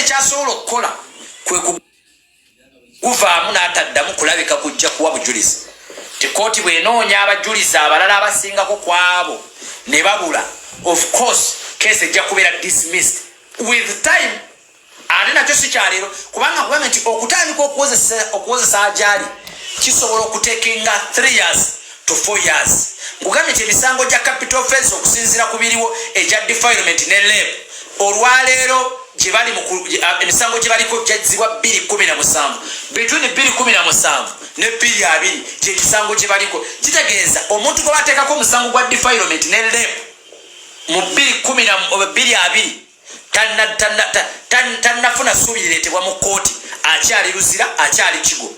kyasobola okukola kwe kuguvaamu n'ataddamu kulabika kujja kuwa bujulizi. Kooti bw'enoonya abajulizi abalala abasingako ku abo ne babula, of course case ejja kubeera dismissed with time. Ate nakyo si kyaleero kubanga nti okutandika okukozesa ajaali kisobola okutekinga 3 years to 4 years. Nkugambye nti emisango gya capital offense okusinziira ku biriwo egya defilement ne rape olwaleero gye bali emisango gye baliko gyazzibwa 217 between 217 ne 220 gye kisango gye baliko. Kitegeeza omuntu gwe bateekako omusango gwa defilement ne rape mu 220 tannafuna ssuubi lireetebwa mu kooti, akyali luzira, akyali kigo.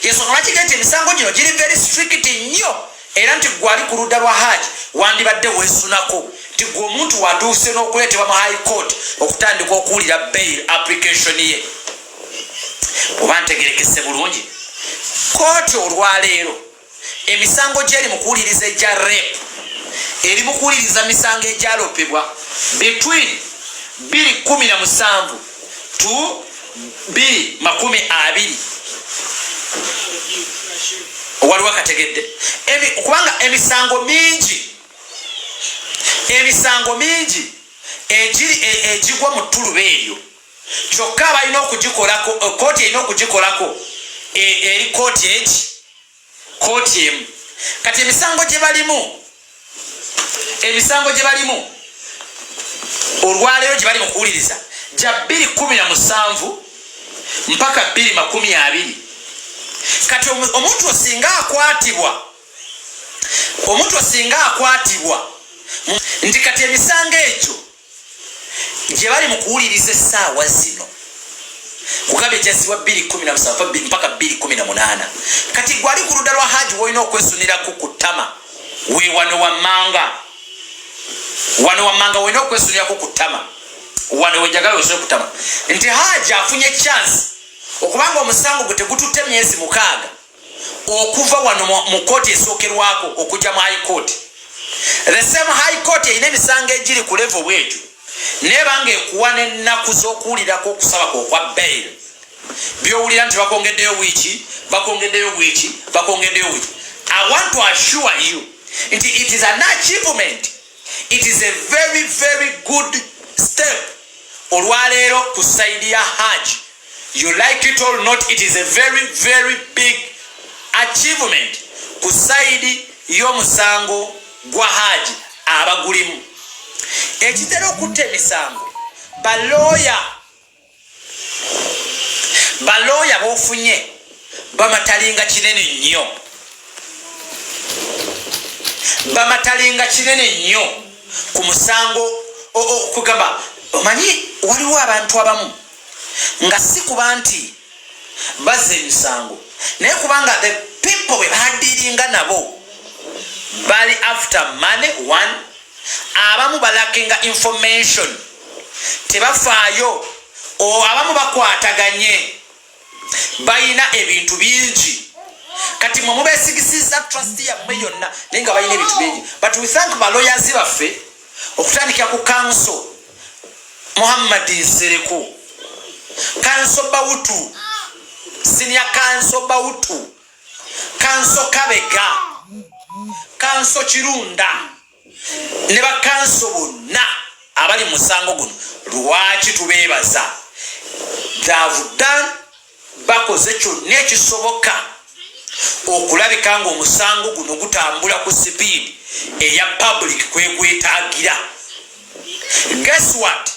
Yensonga lwaki nti emisango gino giri very strict nnyo, era nti gwali ku ludda lwa Haji wandibadde weesunako nti gwe omuntu watuuse n'okuleetebwa mu high court okutandika okuwulira bail application ye. Oba ntegerekese bulungi, kooti olwaleero emisango gyeri mu kuwuliriza egya rape eri mu kuwuliriza misango egyalopebwa between 217 to 220. Waliwo akategedde kubanga emisango mingi egigwa mu ttuluba eryo kyokka balina okugikolako, kooti erina okugikolako eri kooti emu. Kati emisango gye balimu olwaleero gye bali mu kuwuliriza gya 217 mpaka 220. Kati omuntu osinga akwatibwa nti kati emisango egyo gye bali mu kuwuliriza essaawa zino kugambye gyazibwa 217 mpaka 218. Kati gwali ku ludda lwa Haji wolina okwesunirako ku ttama wano wammanga wolina okwesunirako ku ttama wano wenjagala osole ku ttama nti Haji afunye chance okubanga omusango gwe tegututte myezi 6 okuva wano mu kooti esookerwako okujja mu high court. The same high court erina emisango egiri ku level bwekyo nebanga ekuwa n'ennaku z'okuwulirako okusaba kwa bail byowulira nti bakongeddeyo wiiki. I want to assure you it is an achievement. It is a very very good step olwaleero ku saidi ya Haji. You like it or not, it is a very very big achievement ku saidi y'omusango gwa Haji abagulimu. Ekitera okutta emisango balooya b'ofunye bamatalinga kinene nnyo ku musango okugamba. Omanyi waliwo abantu abamu nga si kuba nti bazza emisango naye kubanga the people we badiringa nabo bali after money one, abamu balakinga information tebafaayo, abamu bakwataganye bayina ebintu bingi. Kati mwe mubeesigisiza trust yammwe yonna naye nga balina ebintu bingi. But we thank balawyers baffe okutandikira ku council Muhammad Nsereko, Council Bawutu, Senior Council Bawutu, Council Kabega, Council Kirunda ne ba council bonna abali musango guno. Lwaki tubeebaza? They have done bakoze kyonna ekisoboka okulabika nga omusango guno gutambula ku speed eya public kwegwetaagira. Guess what?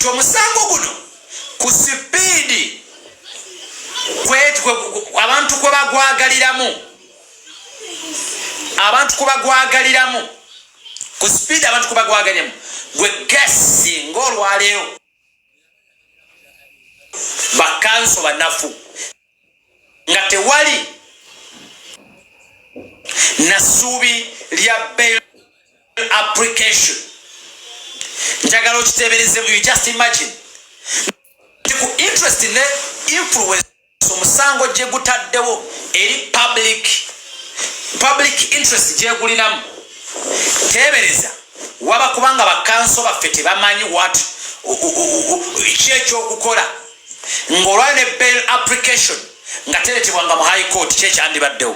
Omusango guno ku speed abantu kwe bagwagaliramu ku speed abantu kwe bagwagaliramu gwe gesi ng'olwaleero bakanso banafu nga tewali nasuubi lya bail application. Njagala okiteebereze, you just imagine ku interest ne influence omusango gye gutaddewo eri public interest gye gulinamu. Teebereza waba kubanga bakanso baffe tebamanyi what ekyokukola ng'olwayo ne bail application nga teretebwanga mu high court kyekyandibaddewo.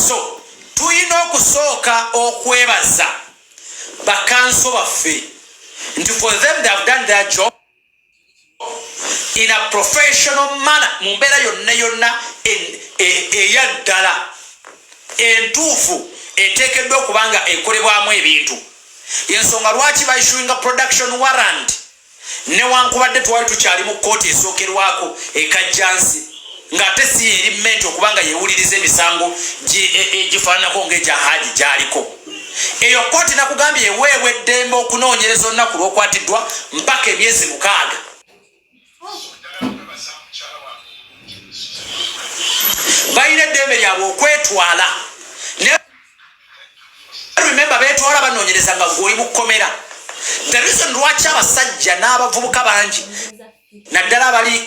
So tulina okusooka okwebaza bakanso baffe nti for them they have done their job in a professional manner mu mbeera yonna eya ddala entuufu eteekeddwa okuba nga ekolebwamu ebintu. Yensonga lwaki baissuinga production warrant newankubadde twali tukyali mu kkooti esookerwako ekajjansi ng'ate si eri mmenti okuba nga yeewuliriza emisango egifaananako ng'egya Haji gy'aliko. Eyo kkooti nakugambye eweebwa eddembe okunoonyereza olunaku lw'okwatiddwa mpaka emyezi 6. Balina eddembe lyabwe okwetwala. Remember beetwala banoonyereza nga gw'oli mu kkomera. The reason lwaki abasajja n'abavubuka bangi naddala abali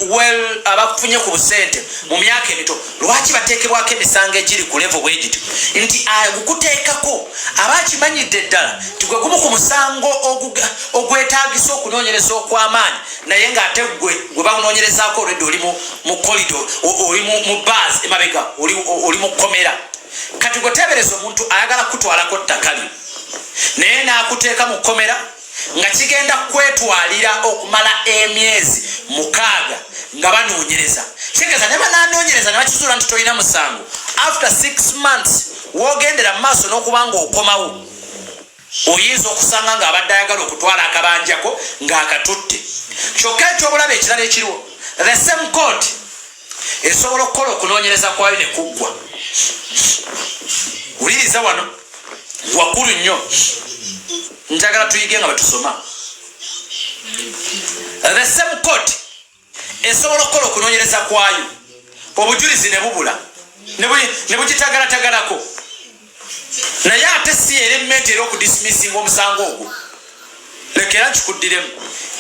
abafunye ku busente mu myaka emito lwaki bateekebwako emisango egiri ku level bwe gityo nti gukuteekako abakimanyidde ddala nti gwe gumu ku musango ogwetaagisa okunoonyereza okw'amaanyi naye ng'ate gwe bakunoonyerezaako olwedde oli mu corridor oli mu bars emabega oli mu kkomera. Kati gwe teebereza omuntu ayagala kutwalako ttaka lyo naye n'akuteeka mu kkomera nga kigenda kwetwalira okumala emyezi 6 nga banoonyereza. Kitegeeza ne banoonyereza ne bakizuula nti tolina musango. After 6 months woogendera mu maaso n'okuba ng'okomawo oyinza okusanga ng'abadde ayagala okutwala akabanjako ng'akatutte. Kyokka ekyobulabe ekirala ekiriwo the same court esobola okukola okunoonyereza kwayo ne kuggwa. Wuliriza wano waggulu nnyo njagala tuyige nga batusoma. The same court esobola okukola okunoonyereza kwayo obujulizi ne bubula ne bugitagalatagalako naye ate si eremmenti era okudismissinga omusango ogwo. Lekera nkikuddiremu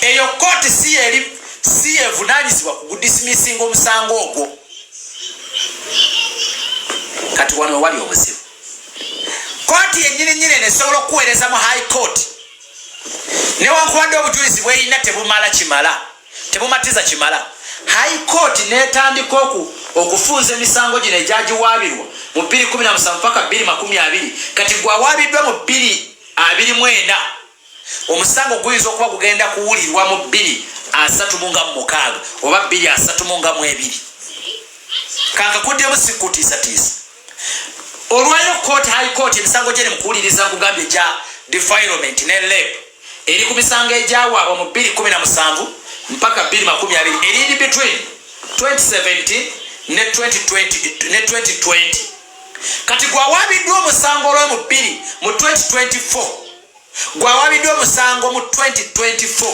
eyo kooti si yevunaanyizibwa ku kudismissinga omusango ogwo. Kati wano wali obuzibu. Kooti yennyini esobola okuweereza mu high court newankubadde obujulizi bweyina tebumatiza kimala. High court netandika okufunza emisango gino egyagiwaabirwa mu 2017 mpaka 2020. Kati gwawaabiddwa mu 2024 omusango guyinza okuba gugenda kuwulirwa mu 2036 oba 2032. Kankakuddemu sikutiisatiisa. Olwayo court high court emisango gye mukuwuliriza nkugambye gya defilement ne rape eri ku misango egyawaabwa mu 2017 mpaka 2020 eri between 2017 ne 2020. Kati gwawaabiddwa omusango olwo mu 2024 gwawaabiddwa omusango mu 2024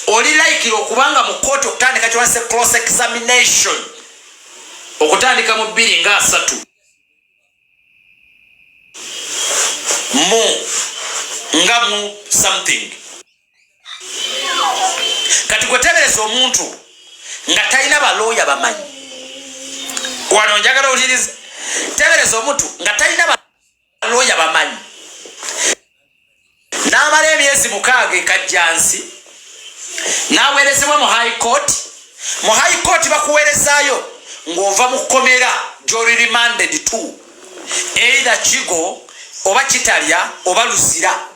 oli laikira okubanga mu court okutandika kyewase cross examination okutandika mu 2023 mu something. Kati kwetebereza omuntu nga talina balooya bamanyi wano njagala owuliriza tebereza omuntu nga talina balooya bamanyi n'amala emyezi 6 ekajjansi n'aweerezebwa mu high court. Mu high court bakuweerezaayo ng'ova mu kkomera gy'oli remanded to either kigo oba kitalya oba lusira.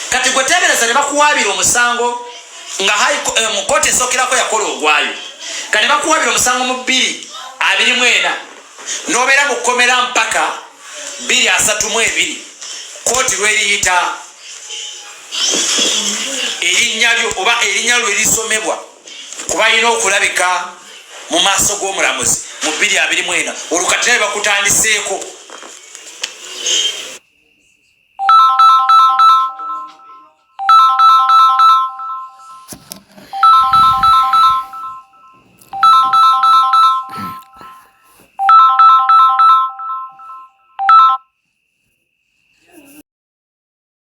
Kati gwe tebereza ne bakuwaabira omusango nga mu kooti esookerako yakola ogwayo kati ne bakuwaabira omusango mu 2024 n'obeera mu kkomera mpaka 2032 kooti lweriyita erinnya lyo oba erinnya lyo erisomebwa kuba alina okulabika mu maaso g'omulamuzi mu 2024 olukati naye bakutandiseeko